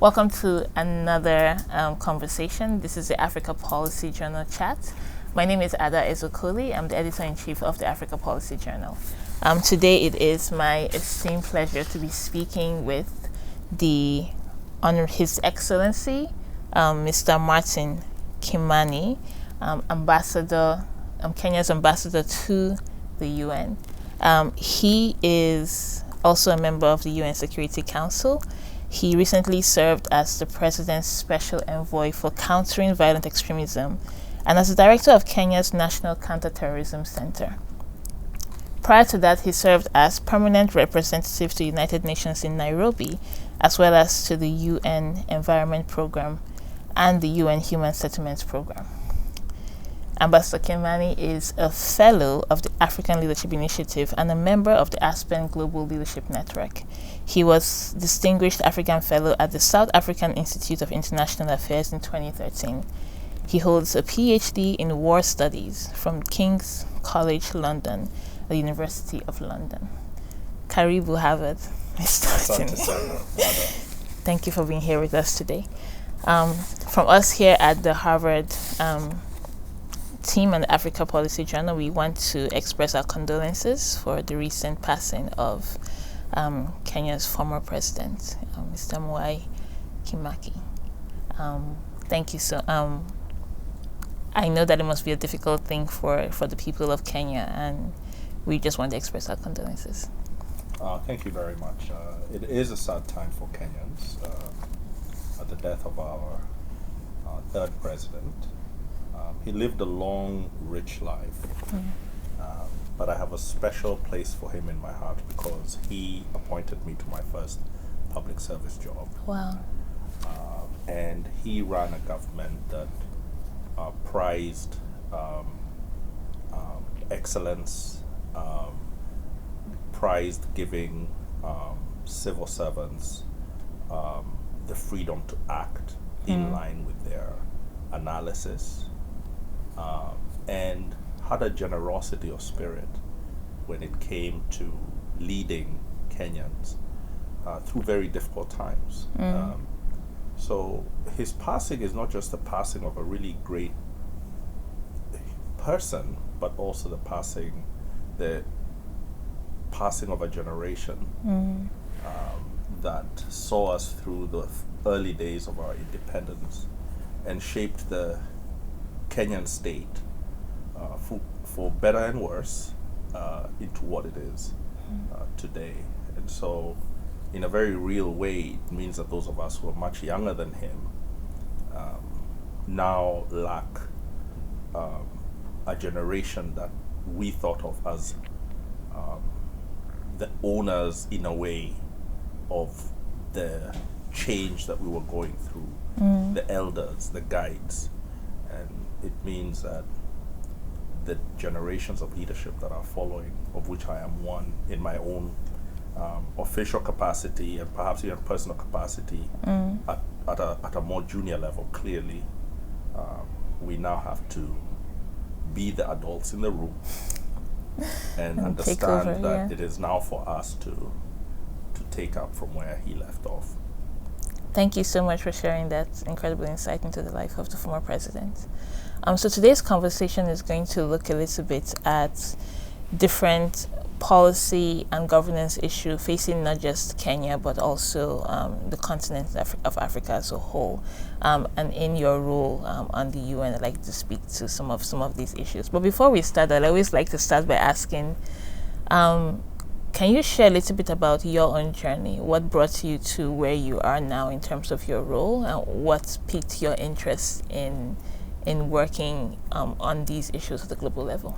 Welcome to another conversation. This is the Africa Policy Journal chat. My name is Adaobi Ezeokoli. I'm the Editor-In-Chief of the Africa Policy Journal. Today it is my esteemed pleasure to be speaking with His Excellency, Mr. Martin Kimani, Kenya's ambassador to the UN. He is also a member of the UN Security Council. He recently served as the President's Special Envoy for Countering Violent Extremism and as the Director of Kenya's National Counterterrorism Center. Prior to that, he served as Permanent Representative to the United Nations in Nairobi, as well as to the UN Environment Program and the UN Human Settlements Program. Ambassador Kimani is a Fellow of the African Leadership Initiative and a member of the Aspen Global Leadership Network. He was Distinguished African Fellow at the South African Institute of International Affairs in 2013. He holds a PhD in War Studies from King's College London, the University of London. Karibu Harvard, Mr. Thank you for being here with us today. From us here at the Harvard team and the Africa Policy Journal, we want to express our condolences for the recent passing of Kenya's former president, Mr. Mwai Kibaki. Thank you. I know that it must be a difficult thing for the people of Kenya, and we just want to express our condolences. Thank you very much. It is a sad time for Kenyans at the death of our third president. He lived a long, rich life, but I have a special place for him in my heart because he appointed me to my first public service job. Wow. And he ran a government that prized excellence, prized giving civil servants the freedom to act in line with their analysis, and had a generosity of spirit when it came to leading Kenyans through very difficult times. So his passing is not just the passing of a really great person, but also the passing of a generation that saw us through the early days of our independence and shaped the Kenyan state for better and worse into what it is today. And so in a very real way, it means that those of us who are much younger than him now lack a generation that we thought of as the owners, in a way, of the change that we were going through, the elders, the guides. And it means that the generations of leadership that are following, of which I am one in my own official capacity and perhaps even personal capacity at a more junior level, clearly, we now have to be the adults in the room and understand that it is now for us to take up from where he left off. Thank you so much for sharing that incredible insight into the life of the former president. So today's conversation is going to look a little bit at different policy and governance issues facing not just Kenya, but also the continent of Africa as a whole. And in your role on the UN, I'd like to speak to some of these issues. But before we start, I'd always like to start by asking, can you share a little bit about your own journey? What brought you to where you are now in terms of your role, and what piqued your interest in working on these issues at the global level?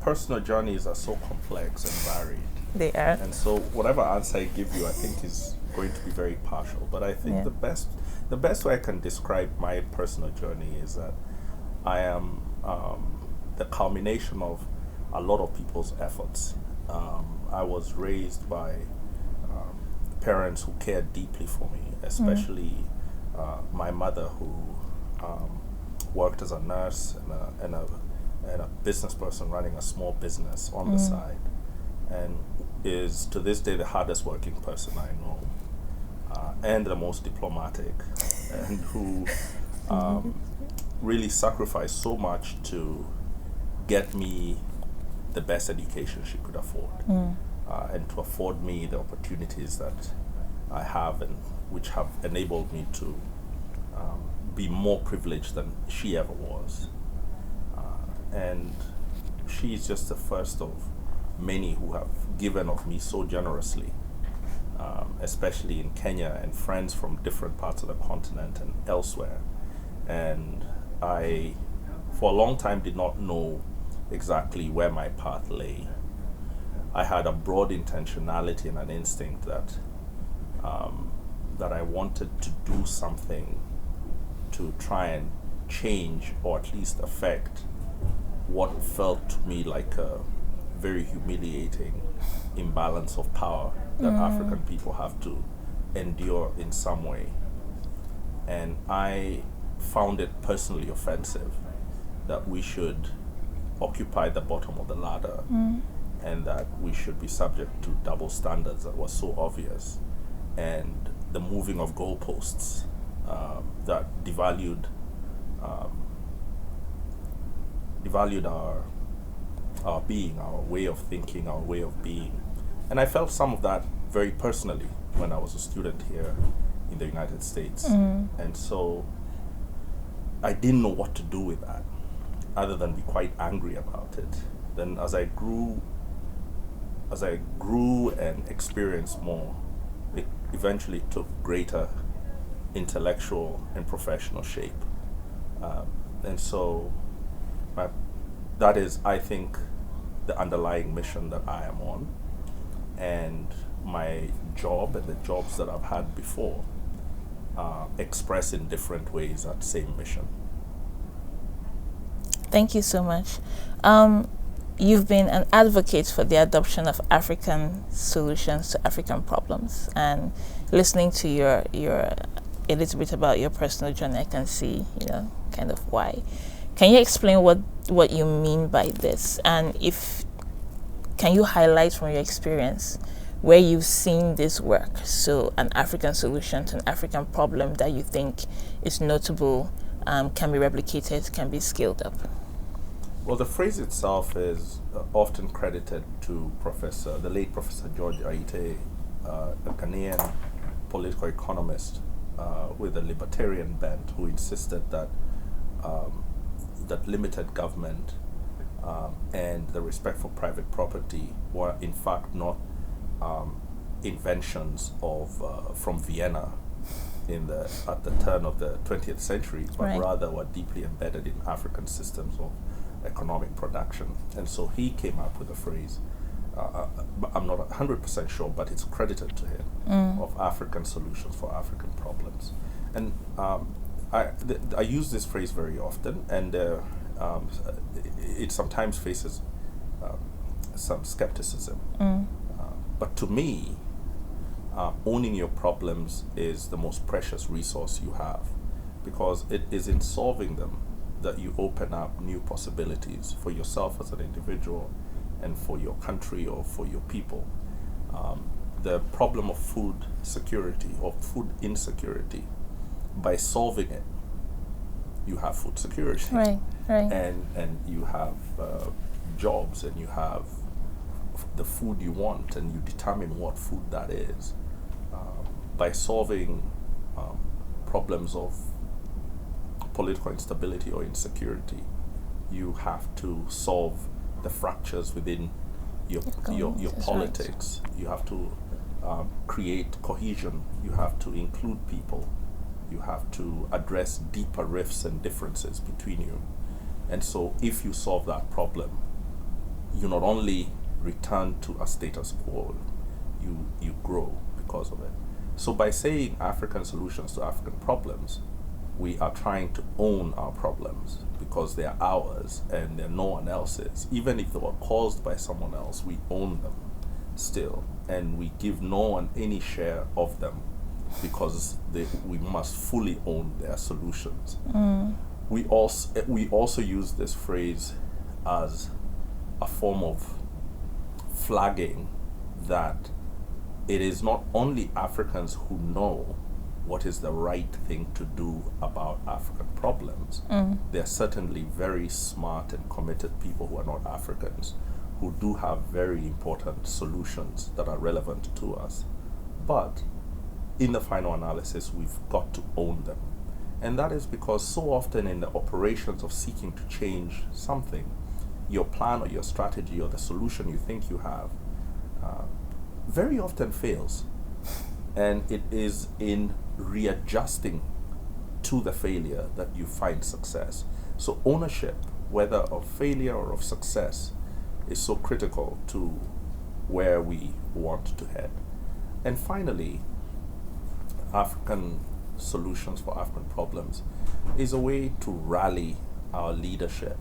Personal journeys are so complex and varied. They are. And so whatever answer I give you, I think is going to be very partial. But I think the best way I can describe my personal journey is that I am the culmination of a lot of people's efforts. I was raised by parents who cared deeply for me, especially my mother, who worked as a nurse and a business person running a small business on the side. And is to this day the hardest working person I know, and the most diplomatic, and who really sacrificed so much to get me the best education she could afford, and to afford me the opportunities that I have, and which have enabled me to be more privileged than she ever was. And she's just the first of many who have given of me so generously, especially in Kenya, and friends from different parts of the continent and elsewhere. And I, for a long time, did not know exactly where my path lay. I had a broad intentionality and an instinct that that I wanted to do something to try and change, or at least affect, what felt to me like a very humiliating imbalance of power that African people have to endure in some way. And I found it personally offensive that we should occupy the bottom of the ladder, and that we should be subject to double standards that was so obvious, and the moving of goalposts that devalued our being, our way of thinking, our way of being. And I felt some of that very personally when I was a student here in the United States. And so I didn't know what to do with that, other than be quite angry about it. Then as I grew and experienced more, it eventually took greater intellectual and professional shape. And so that is, I think, the underlying mission that I am on. And my job and the jobs that I've had before express in different ways that same mission. Thank you so much. You've been an advocate for the adoption of African solutions to African problems, and listening to your a little bit about your personal journey, I can see, kind of why. Can you explain what you mean by this, and can you highlight from your experience where you've seen this work? So an African solution to an African problem that you think is notable, can be replicated, can be scaled up. Well, the phrase itself is often credited to the late Professor George Aite, a Ghanaian political economist with a libertarian bent, who insisted that that limited government and the respect for private property were in fact not inventions of from Vienna at the turn of the 20th century, but rather were deeply embedded in African systems of economic production. And so he came up with a phrase, I'm not 100% sure, but it's credited to him, of African solutions for African problems. And I use this phrase very often, and it sometimes faces some skepticism. But to me, owning your problems is the most precious resource you have, because it is in solving them that you open up new possibilities for yourself as an individual and for your country or for your people. The problem of food security or food insecurity, by solving it, you have food security. Right. And you have jobs, and you have the food you want, and you determine what food that is. By solving problems of political instability or insecurity, you have to solve the fractures within your politics. Right. You have to create cohesion. You have to include people. You have to address deeper rifts and differences between you. And so if you solve that problem, you not only return to a status quo, you grow because of it. So by saying African solutions to African problems, we are trying to own our problems, because they are ours and they're no one else's. Even if they were caused by someone else, we own them still, and we give no one any share of them, because we must fully own their solutions. We also use this phrase as a form of flagging that it is not only Africans who know what is the right thing to do about African problems. There are certainly very smart and committed people who are not Africans who do have very important solutions that are relevant to us. But in the final analysis, we've got to own them. And that is because so often in the operations of seeking to change something, your plan or your strategy or the solution you think you have very often fails. And it is in readjusting to the failure that you find success. So ownership, whether of failure or of success, is so critical to where we want to head. And finally, African solutions for African problems is a way to rally our leadership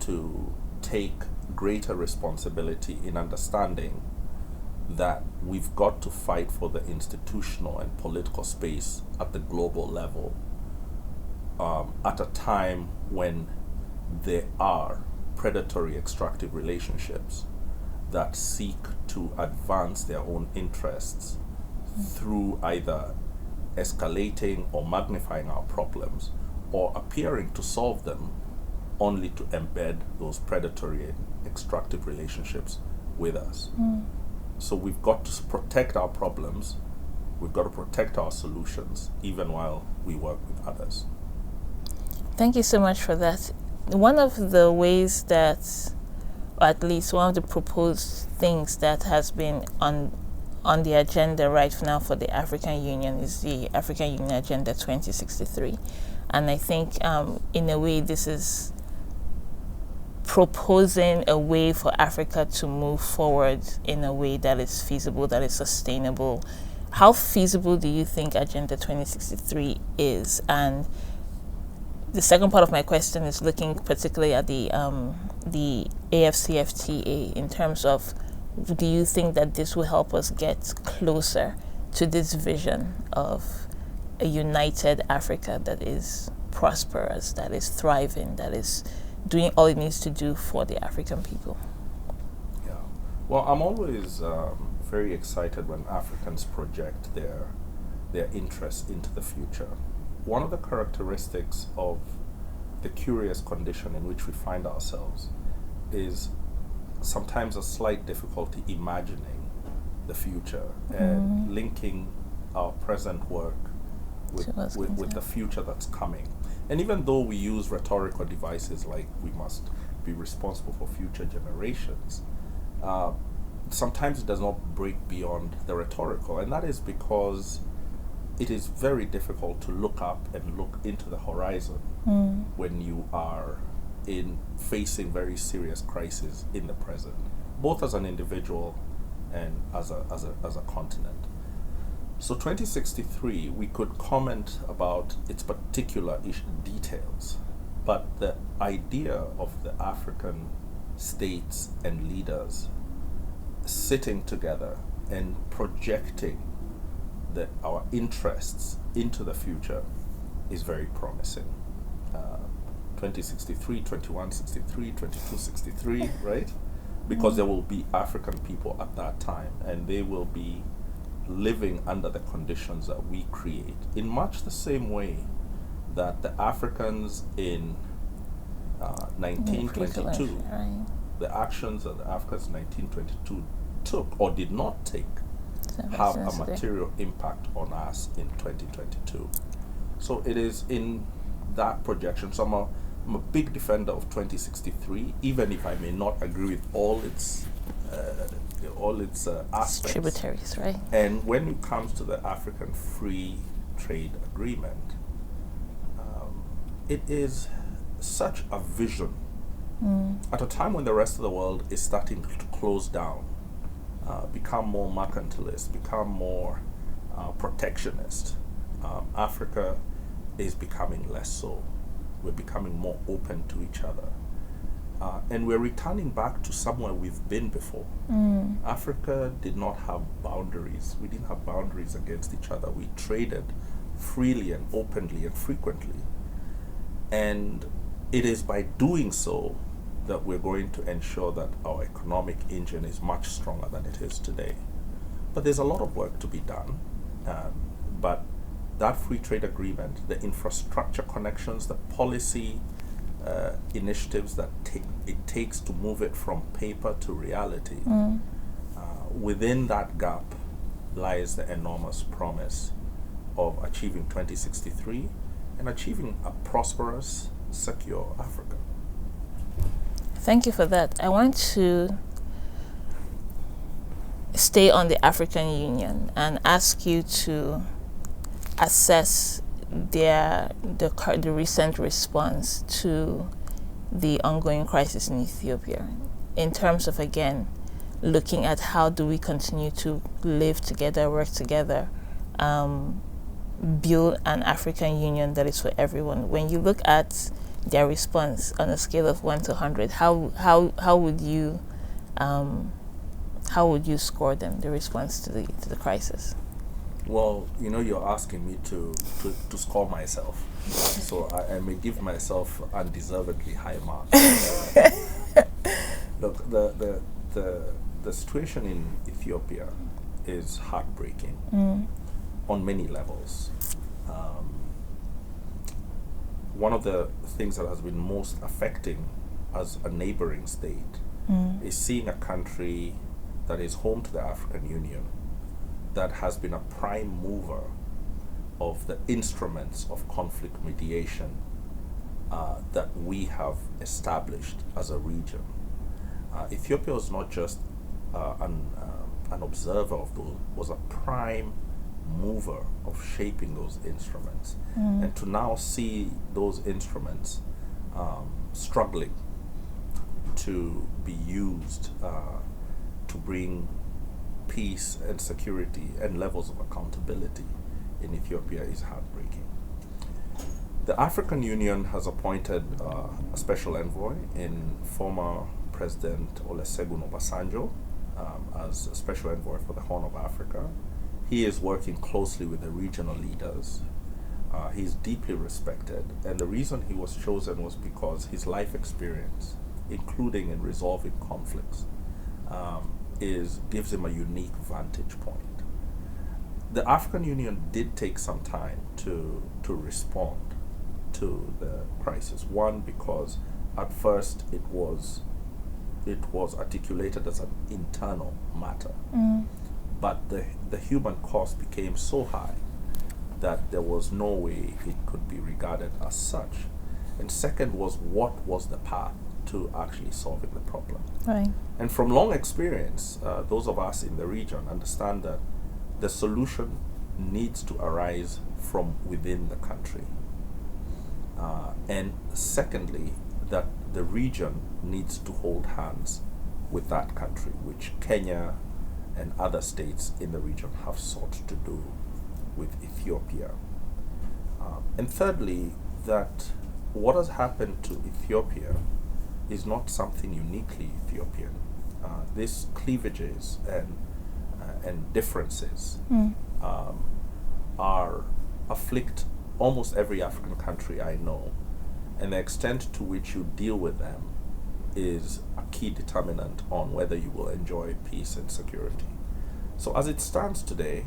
to take greater responsibility in understanding that we've got to fight for the institutional and political space at the global level at a time when there are predatory extractive relationships that seek to advance their own interests through either escalating or magnifying our problems or appearing to solve them only to embed those predatory and extractive relationships with us. So we've got to protect our problems, we've got to protect our solutions, even while we work with others. Thank you so much for that. One of the ways that, or at least one of the proposed things that has been on the agenda right now for the African Union is the African Union Agenda 2063. And I think in a way this is proposing a way for Africa to move forward in a way that is feasible, that is sustainable. How feasible do you think Agenda 2063 is? And the second part of my question is looking particularly at the AFCFTA in terms of, do you think that this will help us get closer to this vision of a united Africa that is prosperous, that is thriving, that is doing all it needs to do for the African people? Yeah. Well, I'm always very excited when Africans project their interests into the future. One of the characteristics of the curious condition in which we find ourselves is sometimes a slight difficulty imagining the future and linking our present work with the future that's coming. And even though we use rhetorical devices like we must be responsible for future generations, sometimes it does not break beyond the rhetorical. And that is because it is very difficult to look up and look into the horizon when you are facing very serious crises in the present, both as an individual and as a continent. So 2063, we could comment about its particular details, but the idea of the African states and leaders sitting together and projecting our interests into the future is very promising. 2063, 2163, 2263, right? Because there will be African people at that time, and they will be living under the conditions that we create in much the same way that the Africans in 1922, the actions that the Africans in 1922 took or did not take have a material impact on us in 2022. So it is in that projection. So I'm a big defender of 2063, even if I may not agree with all its aspects. Tributaries, right? And when it comes to the African Free Trade Agreement, it is such a vision at a time when the rest of the world is starting to close down, become more mercantilist, become more protectionist. Africa is becoming less so. We're becoming more open to each other. And we're returning back to somewhere we've been before. Africa did not have boundaries. We didn't have boundaries against each other. We traded freely and openly and frequently. And it is by doing so that we're going to ensure that our economic engine is much stronger than it is today. But there's a lot of work to be done. But that free trade agreement, the infrastructure connections, the policy initiatives that it takes to move it from paper to reality, within that gap lies the enormous promise of achieving 2063 and achieving a prosperous, secure Africa. Thank you for that. I want to stay on the African Union and ask you to assess the recent response to the ongoing crisis in Ethiopia in terms of, again, looking at how do we continue to live together, work together, build an African Union that is for everyone. When you look at their response on a scale of 1 to 100, how would you score them, the response to the crisis? Well, you're asking me to score myself, so I may give myself undeservedly high marks. Look, the situation in Ethiopia is heartbreaking on many levels. One of the things that has been most affecting as a neighboring state is seeing a country that is home to the African Union that has been a prime mover of the instruments of conflict mediation that we have established as a region. Ethiopia was not just an observer of those, was a prime mover of shaping those instruments. And to now see those instruments struggling to be used to bring peace and security and levels of accountability in Ethiopia is heartbreaking. The African Union has appointed a special envoy in former President Olusegun Obasanjo as a special envoy for the Horn of Africa. He is working closely with the regional leaders. He's deeply respected, and the reason he was chosen was because his life experience, including in resolving conflicts, gives him a unique vantage point. The African Union did take some time to respond to the crisis. One, because at first it was articulated as an internal matter, but the human cost became so high that there was no way it could be regarded as such. And second was, what was the path to actually solving the problem? Right. And from long experience, those of us in the region understand that the solution needs to arise from within the country. And secondly, that the region needs to hold hands with that country, which Kenya and other states in the region have sought to do with Ethiopia. And thirdly, that what has happened to Ethiopia is not something uniquely Ethiopian. These cleavages and differences afflict almost every African country I know, and the extent to which you deal with them is a key determinant on whether you will enjoy peace and security. So as it stands today,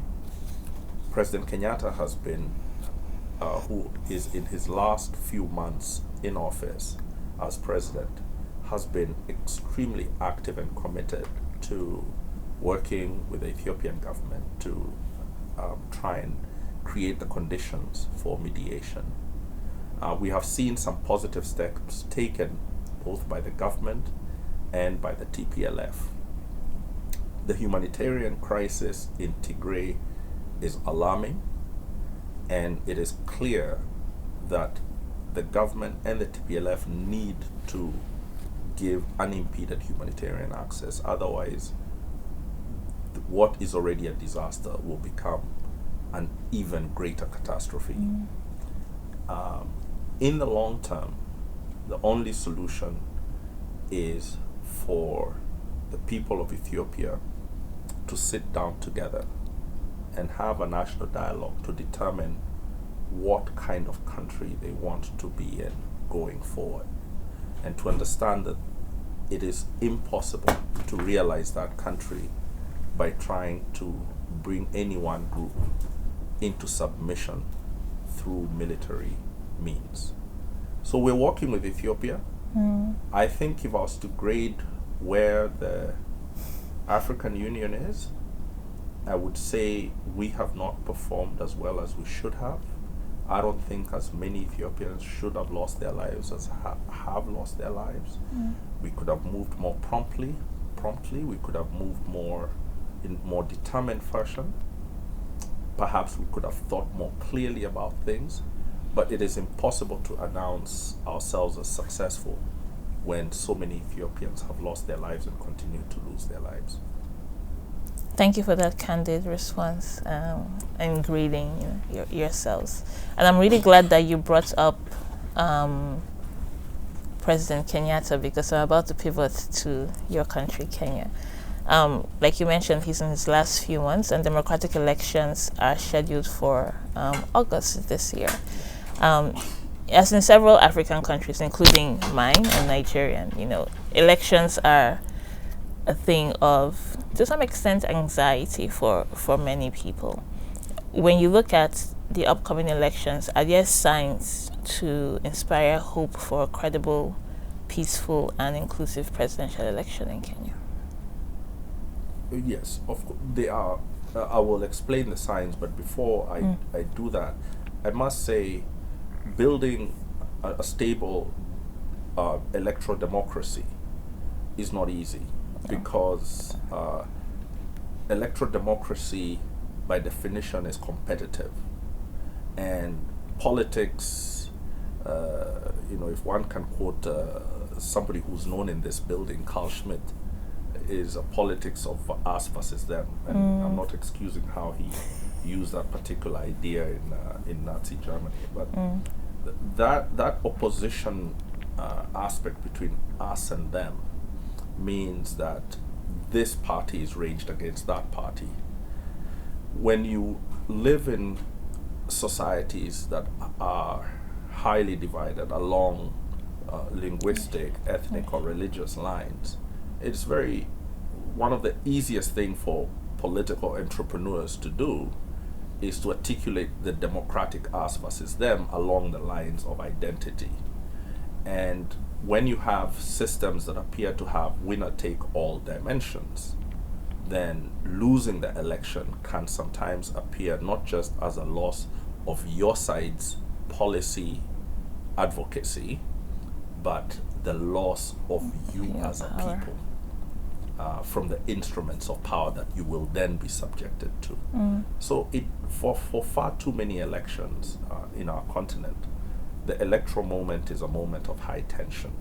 President Kenyatta has been, who is in his last few months in office as president, has been extremely active and committed to working with the Ethiopian government to try and create the conditions for mediation. We have seen some positive steps taken both by the government and by the TPLF. The humanitarian crisis in Tigray is alarming, and it is clear that the government and the TPLF need to give unimpeded humanitarian access. Otherwise, what is already a disaster will become an even greater catastrophe. In the long term, the only solution is for the people of Ethiopia to sit down together and have a national dialogue to determine what kind of country they want to be in going forward, and to understand that it is impossible to realize that country by trying to bring any one group into submission through military means. So we're working with Ethiopia. I think if I was to grade where the African Union is, I would say we have not performed as well as we should have. I don't think as many Ethiopians should have lost their lives as have lost their lives. We could have moved more promptly. We could have moved more in more determined fashion. Perhaps we could have thought more clearly about things, but it is impossible to announce ourselves as successful when so many Ethiopians have lost their lives and continue to lose their lives. Thank you for that candid response and grading yourselves. And I'm really glad that you brought up President Kenyatta, because I'm about to pivot to your country, Kenya. Like you mentioned, he's in his last few months, and democratic elections are scheduled for August this year. As in several African countries, including mine and Nigeria, elections are a thing of, to some extent, anxiety for many people. When you look at the upcoming elections, are there signs to inspire hope for a credible, peaceful, and inclusive presidential election in Kenya? Yes, of course, they are. I will explain the signs, but before I do that, I must say, building a stable electoral democracy is not easy, because electoral democracy, by definition, is competitive, and politics, if one can quote somebody who's known in this building, Carl Schmitt, is a politics of us versus them. And I'm not excusing how he used that particular idea in Nazi Germany, but that opposition aspect between us and them means that this party is raged against that party. When you live in societies that are highly divided along linguistic, ethnic, or religious lines, it's one of the easiest thing for political entrepreneurs to do is to articulate the democratic us versus them along the lines of identity. And when you have systems that appear to have winner-take-all dimensions, then losing the election can sometimes appear not just as a loss of your side's policy advocacy, but the loss of you as a people from the instruments of power that you will then be subjected to. So for far too many elections in our continent, the electoral moment is a moment of high tension.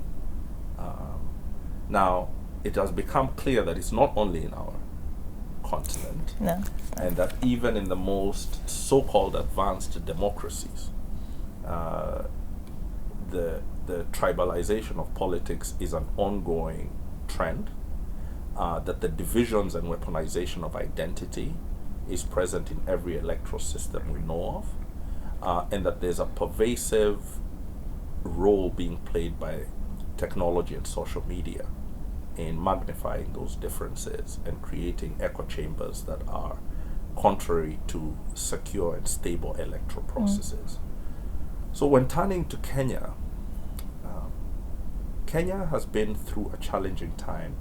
Now, it has become clear that it's not only in our continent, and that even in the most so-called advanced democracies, the tribalization of politics is an ongoing trend, that the divisions and weaponization of identity is present in every electoral system we know of, and that there's a pervasive role being played by technology and social media in magnifying those differences and creating echo chambers that are contrary to secure and stable electoral processes. So when turning to Kenya, Kenya has been through a challenging time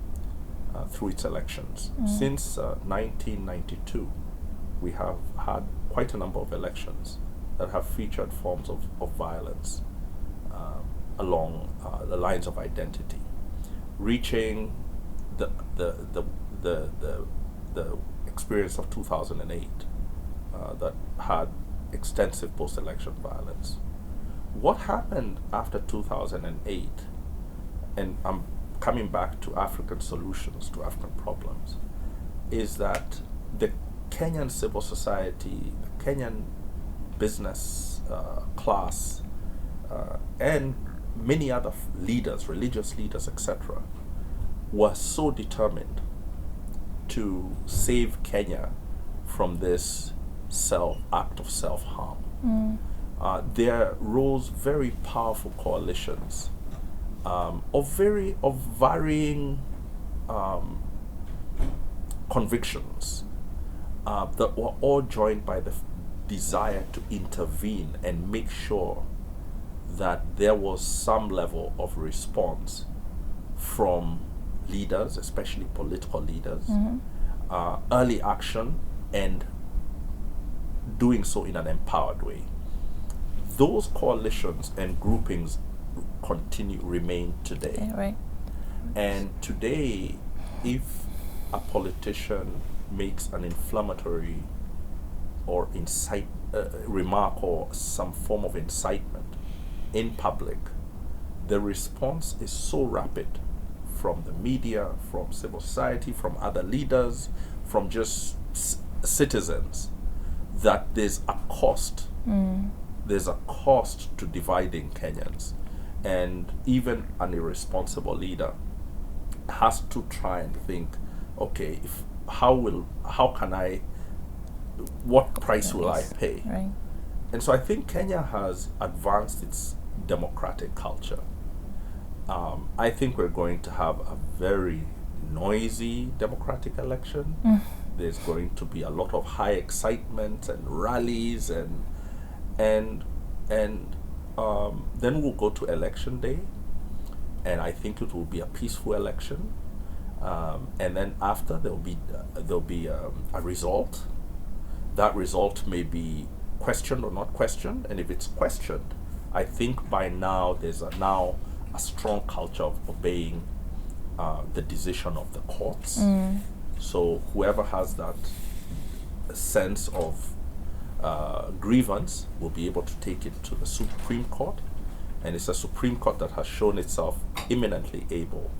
through its elections. Since 1992, we have had quite a number of elections that have featured forms of violence along the lines of identity, reaching the experience of 2008 that had extensive post-election violence. What happened after 2008, and I'm coming back to African solutions to African problems, is that the Kenyan civil society, the Kenyan business class, and many other leaders, religious leaders, etc., were so determined to save Kenya from this act of self-harm. There rose very powerful coalitions of varying convictions that were all joined by the desire to intervene and make sure that there was some level of response from leaders, especially political leaders, early action, and doing so in an empowered way. Those coalitions and groupings remain today. Yeah, right. And today, if a politician makes an inflammatory or remark or some form of incitement in public, the response is so rapid from the media, from civil society, from other leaders, from just citizens, that there's a cost. There's a cost to dividing Kenyans. And even an irresponsible leader has to try and think, okay, what price will I pay? Right. And so I think Kenya has advanced its democratic culture. I think we're going to have a very noisy democratic election. There's going to be a lot of high excitement and rallies, and then we'll go to election day, and I think it will be a peaceful election. And then after there'll be a result. That result may be questioned or not questioned, and if it's questioned, I think by now there's a strong culture of obeying the decision of the courts. So whoever has that sense of grievance will be able to take it to the Supreme Court, and it's a Supreme Court that has shown itself eminently able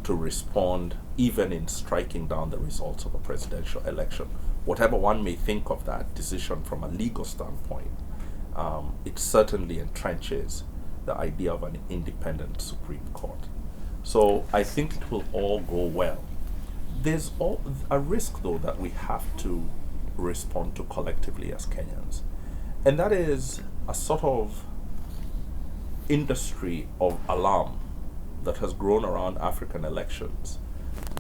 to respond, even in striking down the results of a presidential election. Whatever one may think of that decision from a legal standpoint, it certainly entrenches the idea of an independent Supreme Court. So I think it will all go well. There's a risk, though, that we have to respond to collectively as Kenyans, and that is a sort of industry of alarm that has grown around African elections,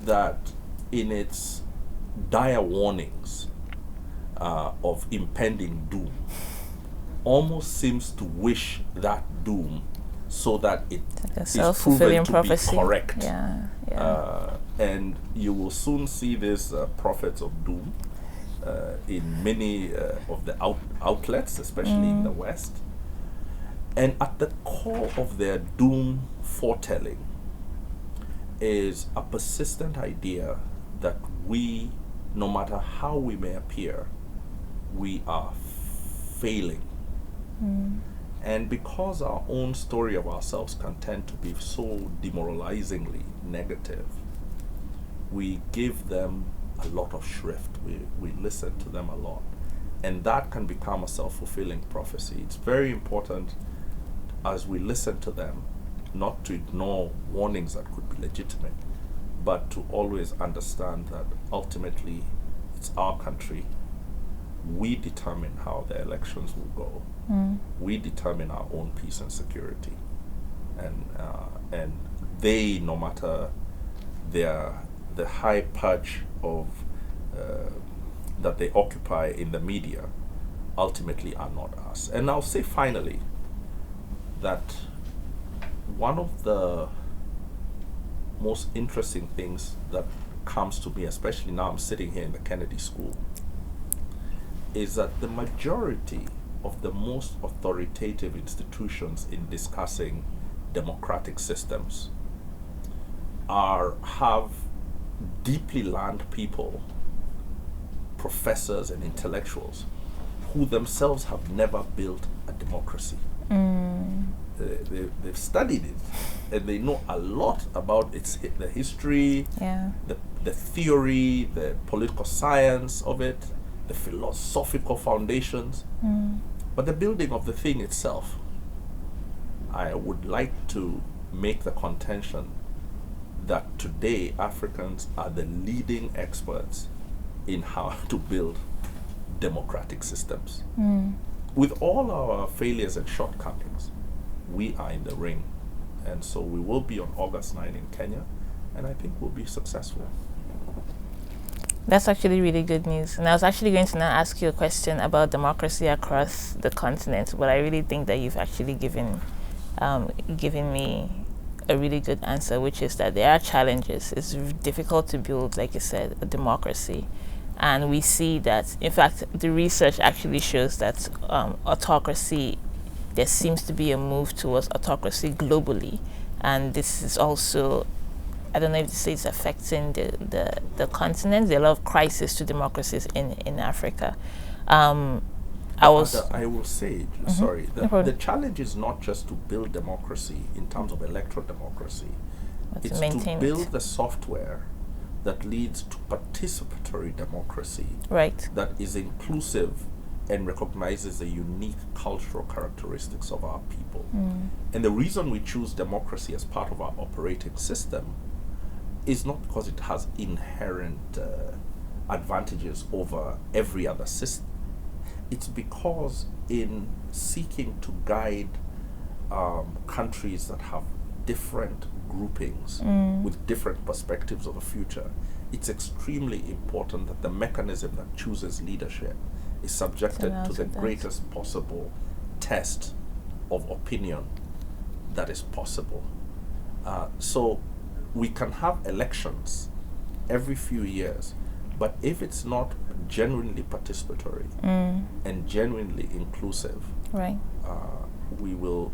that in its dire warnings of impending doom almost seems to wish that doom so that it like is proven to prophecy. be correct. Yeah. And you will soon see these prophets of doom in many of the outlets, especially in the West. And at the core of their doom foretelling is a persistent idea that we, no matter how we may appear, we are failing. And because our own story of ourselves can tend to be so demoralizingly negative, we give them a lot of shrift. We listen to them a lot. And that can become a self-fulfilling prophecy. It's very important as we listen to them not to ignore warnings that could be legitimate, but to always understand that ultimately it's our country. We determine how the elections will go. We determine our own peace and security. And they, no matter the high perch of that they occupy in the media, ultimately are not us. And I'll say finally that one of the most interesting things that comes to me, especially now I'm sitting here in the Kennedy School, is that the majority of the most authoritative institutions in discussing democratic systems have deeply learned people, professors and intellectuals, who themselves have never built a democracy. They've studied it, and they know a lot about the history, the theory, the political science of it, the philosophical foundations, but the building of the thing itself. I would like to make the contention that today Africans are the leading experts in how to build democratic systems. With all our failures and shortcomings, we are in the ring And so we will be on August 9 in Kenya, and I think we'll be successful. That's actually really good news. And I was actually going to now ask you a question about democracy across the continent, but I really think that you've actually given me a really good answer, which is that there are challenges. It's difficult to build, like you said, a democracy. And we see that, in fact, the research actually shows that autocracy, there seems to be a move towards autocracy globally. And this is also, I don't know if this is affecting the continent. There are a lot of crises to democracies in Africa. I will say, sorry, the challenge is not just to build democracy in terms of electoral democracy. It's to build the software that leads to participatory democracy, right, that is inclusive and recognizes the unique cultural characteristics of our people. And the reason we choose democracy as part of our operating system is not because it has inherent advantages over every other system. It's because in seeking to guide countries that have different groupings with different perspectives of the future, it's extremely important that the mechanism that chooses leadership is subjected to the greatest possible test of opinion that is possible. So we can have elections every few years, but if it's not genuinely participatory and genuinely inclusive, right, we will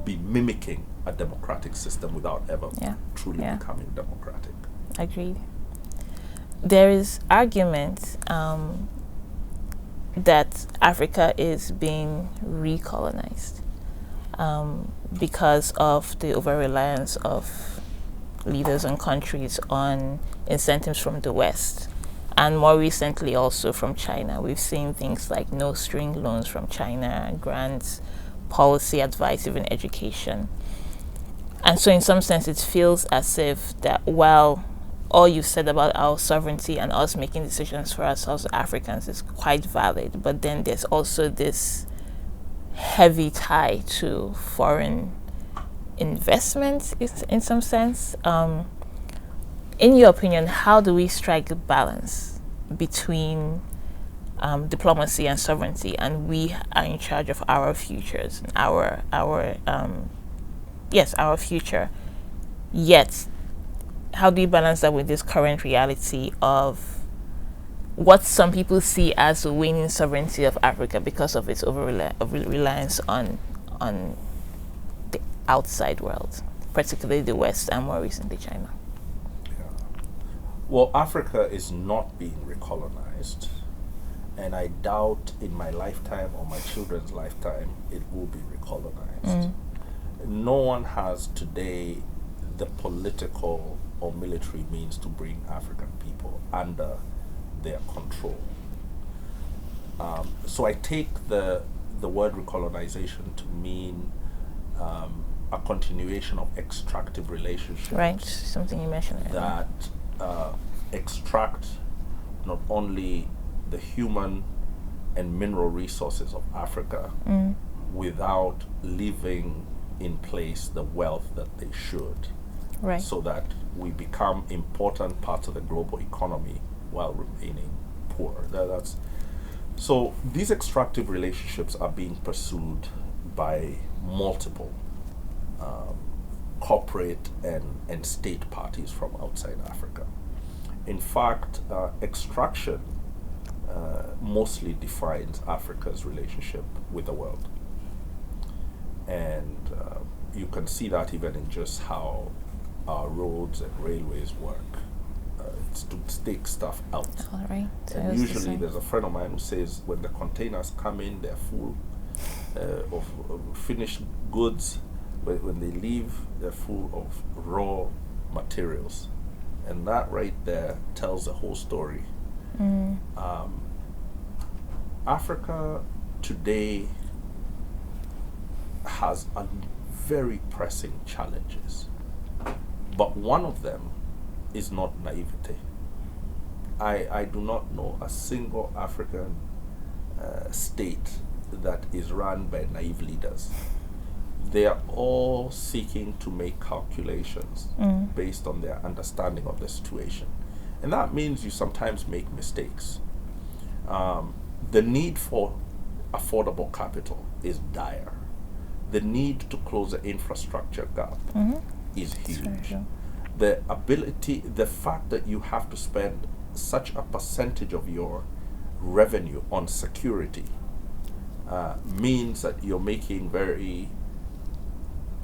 be mimicking a democratic system without ever truly becoming democratic. Agreed. There is argument that Africa is being recolonized because of the over-reliance of leaders and countries on incentives from the West, and more recently also from China. We've seen things like no-string loans from China, grants, policy advice, even education. And so in some sense it feels as if that while all you said about our sovereignty and us making decisions for ourselves Africans is quite valid, but then there's also this heavy tie to foreign investment in some sense. In your opinion, how do we strike a balance between diplomacy and sovereignty, and we are in charge of our futures, our future, yet how do you balance that with this current reality of what some people see as the waning sovereignty of Africa because of its reliance on the outside world, particularly the West and more recently China? Well, Africa is not being recolonized, and I doubt in my lifetime or my children's lifetime it will be recolonized. No one has today the political or military means to bring African people under their control. So I take the word recolonization to mean a continuation of extractive relationships. Right, something you mentioned earlier. That extract not only the human and mineral resources of Africa without leaving in place the wealth that they should, right, so that we become important parts of the global economy while remaining poor. So these extractive relationships are being pursued by multiple corporate and state parties from outside Africa. In fact, extraction mostly defines Africa's relationship with the world. And you can see that even in just how our roads and railways work. It's to take stuff out. All right. And usually there's a friend of mine who says when the containers come in, they're full of finished goods. When they leave, they're full of raw materials. And that right there tells the whole story. Africa today has a very pressing challenges, but one of them is not naivety. I do not know a single African state that is run by naive leaders. they are all seeking to make calculations based on their understanding of the situation. And that means you sometimes make mistakes. The need for affordable capital is dire. The need to close the infrastructure gap is huge. The fact that you have to spend such a percentage of your revenue on security means that you're making very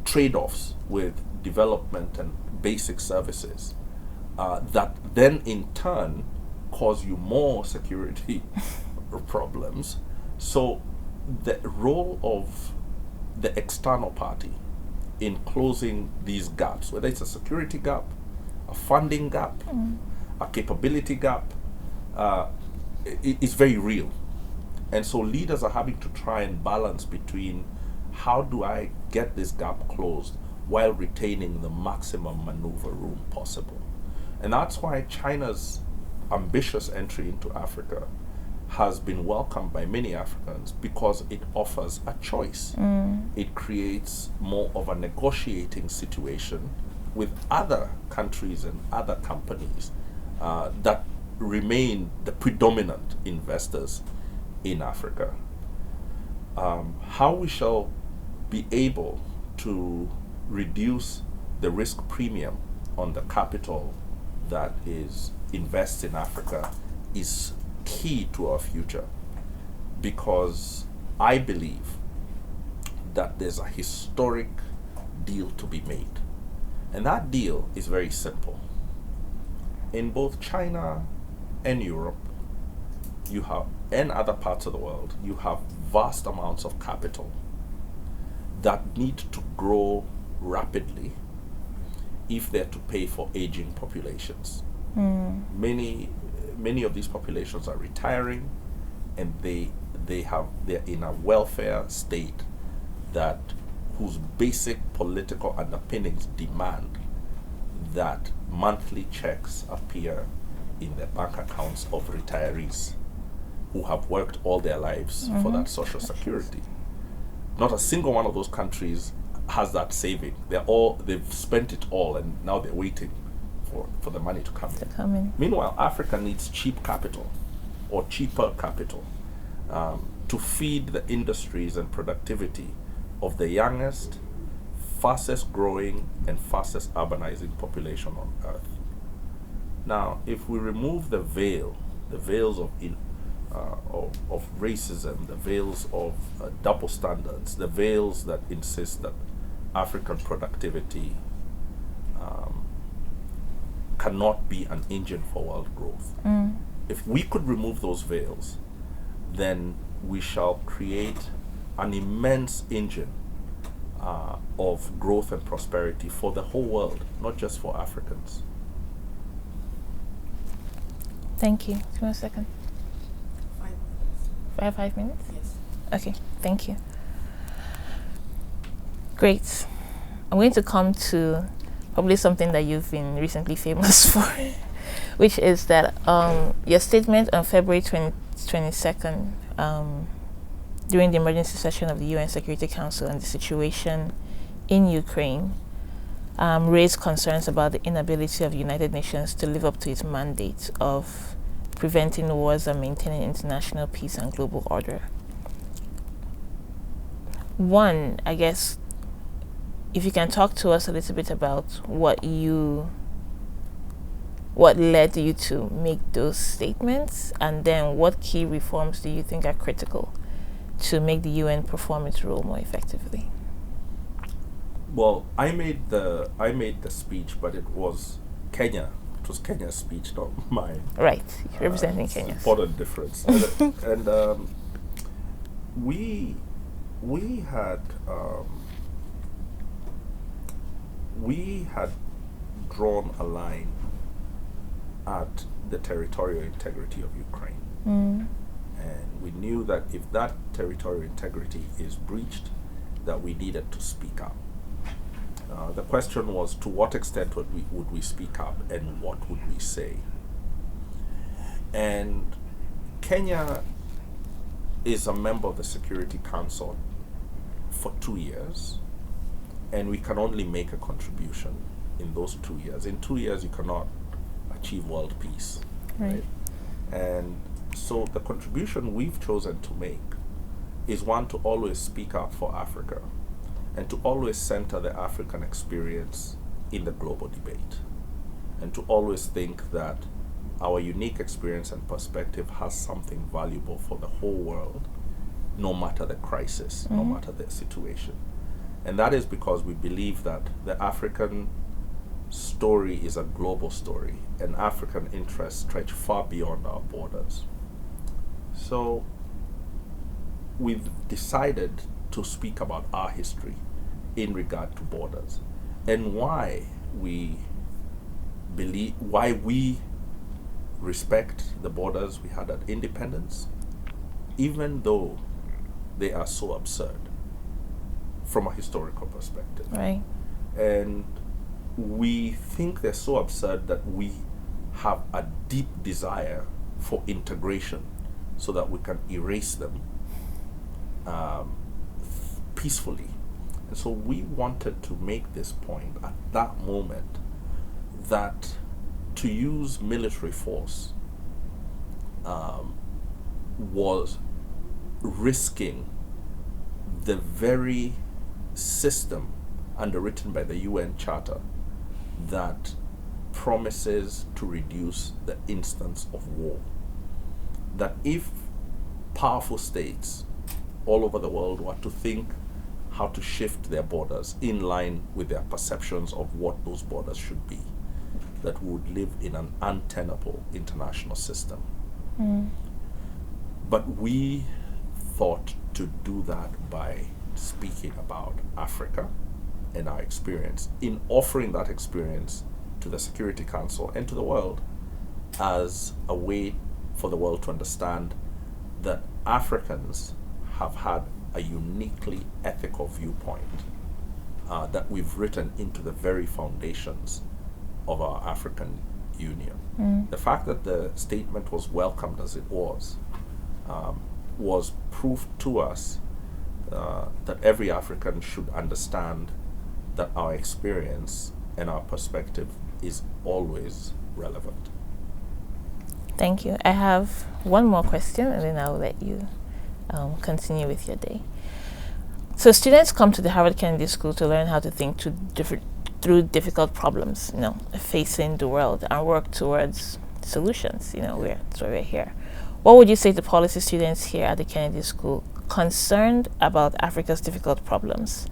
trade-offs with development and basic services that then in turn cause you more security problems. So the role of the external party in closing these gaps, whether it's a security gap, a funding gap, a capability gap, is very real. And so leaders are having to try and balance between how do I get this gap closed while retaining the maximum maneuver room possible. And that's why China's ambitious entry into Africa has been welcomed by many Africans, because it offers a choice. It creates more of a negotiating situation with other countries and other companies that remain the predominant investors in Africa. How we shall be able to reduce the risk premium on the capital that is invests in Africa is key to our future, because I believe that there's a historic deal to be made. And that deal is very simple. In both China and Europe, you have, and other parts of the world, you have vast amounts of capital that need to grow rapidly if they're to pay for aging populations. Many of these populations are retiring, and they're in a welfare state that whose basic political underpinnings demand that monthly checks appear in the bank accounts of retirees who have worked all their lives for that social security. Not a single one of those countries has that saving. They've spent it all, and now they're waiting for the money to come in. Meanwhile, Africa needs cheap capital, or cheaper capital, to feed the industries and productivity of the youngest, fastest growing, and fastest urbanizing population on earth. Now, if we remove the veils of racism, the veils of double standards, the veils that insist that African productivity cannot be an engine for world growth. If we could remove those veils, then we shall create an immense engine of growth and prosperity for the whole world, not just for Africans. Thank you. 1 second. 5 minutes? Yes. Okay, thank you. Great. I'm going to come to probably something that you've been recently famous for, which is that your statement on February 22nd, during the emergency session of the UN Security Council on the situation in Ukraine, raised concerns about the inability of the United Nations to live up to its mandate of preventing wars and maintaining international peace and global order. One, I guess, if you can talk to us a little bit about what led you to make those statements, and then what key reforms do you think are critical to make the UN perform its role more effectively? Well, I made the speech, but it was Kenya. It was Kenya's speech, not mine. Right, you're representing Kenya. Important difference. and we had drawn a line at the territorial integrity of Ukraine. And we knew that if that territorial integrity is breached, that we needed to speak up. The question was, to what extent would we speak up, and what would we say? And Kenya is a member of the Security Council for 2 years, And we can only make a contribution in those 2 years. In 2 years, you cannot achieve world peace, right? And so the contribution we've chosen to make is one to always speak up for Africa and to always center the African experience in the global debate, and to always think that our unique experience and perspective has something valuable for the whole world, no matter the crisis, no matter the situation. And that is because we believe that the African story is a global story, and African interests stretch far beyond our borders. So we've decided to speak about our history in regard to borders, and why we respect the borders we had at independence, even though they are so absurd from a historical perspective. Right. And we think they're so absurd that we have a deep desire for integration so that we can erase them peacefully. And so we wanted to make this point at that moment, that to use military force was risking the very system underwritten by the UN Charter that promises to reduce the instance of war. That if powerful states all over the world were to think how to shift their borders in line with their perceptions of what those borders should be, that we would live in an untenable international system. But we thought to do that by speaking about Africa and our experience, in offering that experience to the Security Council and to the world as a way for the world to understand that Africans have had a uniquely ethical viewpoint that we've written into the very foundations of our African Union. The fact that the statement was welcomed as it was proof to us that every African should understand that our experience and our perspective is always relevant. Thank you. I have one more question, and then I'll let you continue with your day. So students come to the Harvard Kennedy School to learn how to think through difficult problems, facing the world, and work towards solutions. That's why we're here. What would you say to policy students here at the Kennedy School concerned about Africa's difficult problems?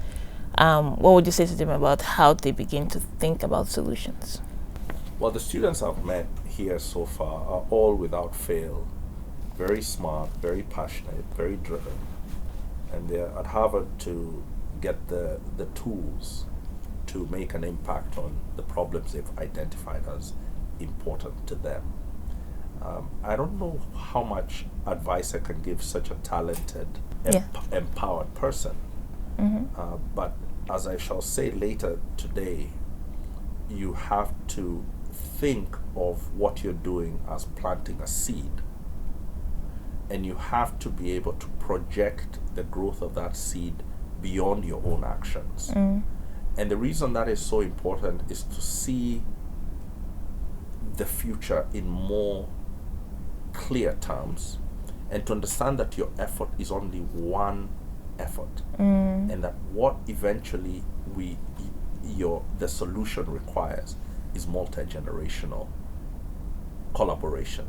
What would you say to them about how they begin to think about solutions? Well, the students I've met here so far are all, without fail, very smart, very passionate, very driven. And they're at Harvard to get the tools to make an impact on the problems they've identified as important to them. I don't know how much advice I can give such a talented, empowered person. But as I shall say later today, you have to think of what you're doing as planting a seed. And you have to be able to project the growth of that seed beyond your own actions. And the reason that is so important is to see the future in more clear terms, and to understand that your effort is only one effort, and that what eventually the solution requires is multi-generational collaboration.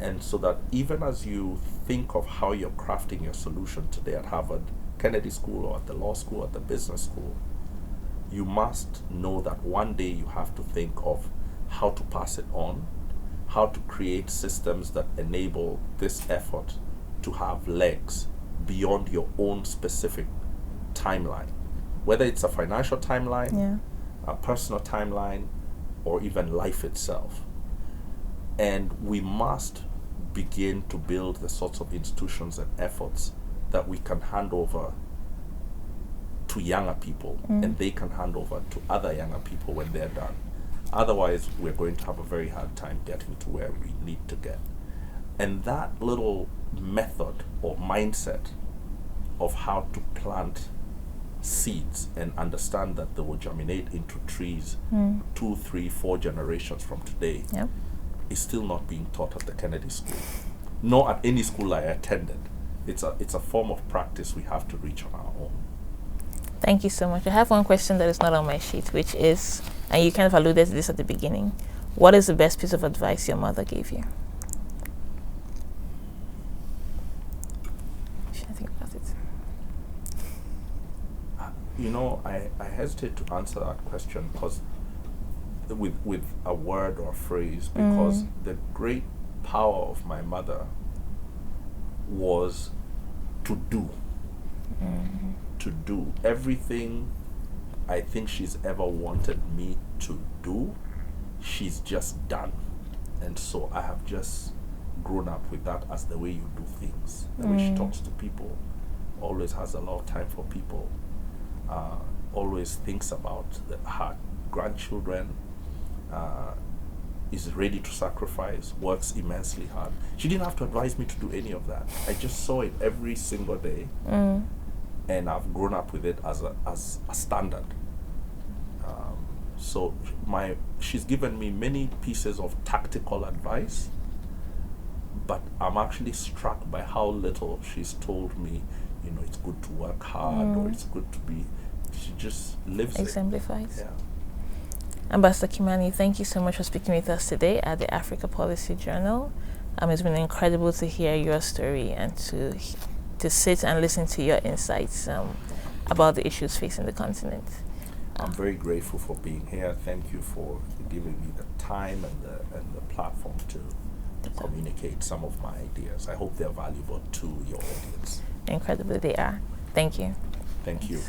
And so that even as you think of how you're crafting your solution today at Harvard Kennedy School, or at the law school, or at the business school, you must know that one day you have to think of how to pass it on, how to create systems that enable this effort to have legs beyond your own specific timeline, whether it's a financial timeline, a personal timeline, or even life itself. And we must begin to build the sorts of institutions and efforts that we can hand over to younger people, and they can hand over to other younger people when they're done. Otherwise, we're going to have a very hard time getting to where we need to get. And that little method or mindset of how to plant seeds and understand that they will germinate into trees 2, 3, 4 generations from today Yep. is still not being taught at the Kennedy School, nor at any school I attended. It's a form of practice we have to reach on our own. Thank you so much. I have one question that is not on my sheet, which is, and you kind of alluded to this at the beginning, what is the best piece of advice your mother gave you? Should I think about it? You know, I hesitate to answer that question because with a word or phrase, because the great power of my mother was to do. To do everything I think she's ever wanted me to do, she's just done. And so I have just grown up with that as the way you do things, the way she talks to people, always has a lot of time for people, always thinks about her grandchildren, is ready to sacrifice, works immensely hard. She didn't have to advise me to do any of that. I just saw it every single day, and I've grown up with it as a standard. So she's given me many pieces of tactical advice, but I'm actually struck by how little she's told me, you know, it's good to work hard or it's good to be. She just lives Exemplifies. it. Yeah. Ambassador Kimani, thank you so much for speaking with us today at the Africa Policy Journal. It's been incredible to hear your story and to sit and listen to your insights about the issues facing the continent. I'm very grateful for being here. Thank you for giving me the time and the platform to communicate some of my ideas. I hope they're valuable to your audience. Incredibly, they are. Thank you. Thank you.